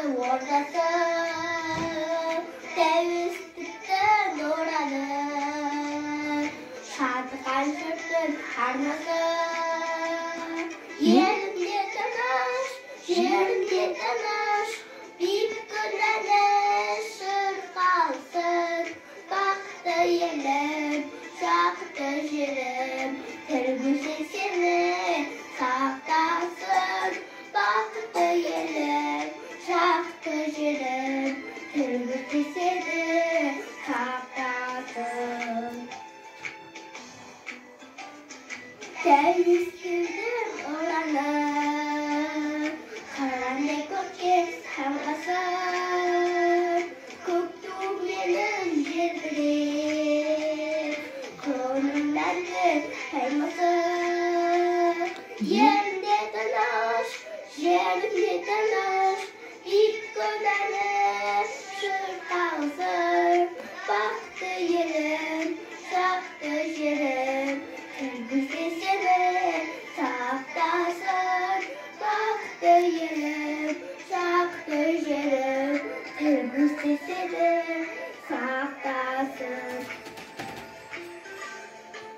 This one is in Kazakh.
ордасы, тәуелсіздіктің ораны, шаттыққан жұрттың арнасы. Елімде тыныш, жерімде тыныш, бейбіт күнәлі шырқалсын. Бақытты елім, жақұтты жерім, тірбілсе сені сақтасын. Бақытты елім, жақұтты жерім, тірбілсе сені сақтасын. Тәуелсіздіктің ұраны, қырандай көкке самғасын. Көк ту менің желбіреп, көңілімді қаймасын.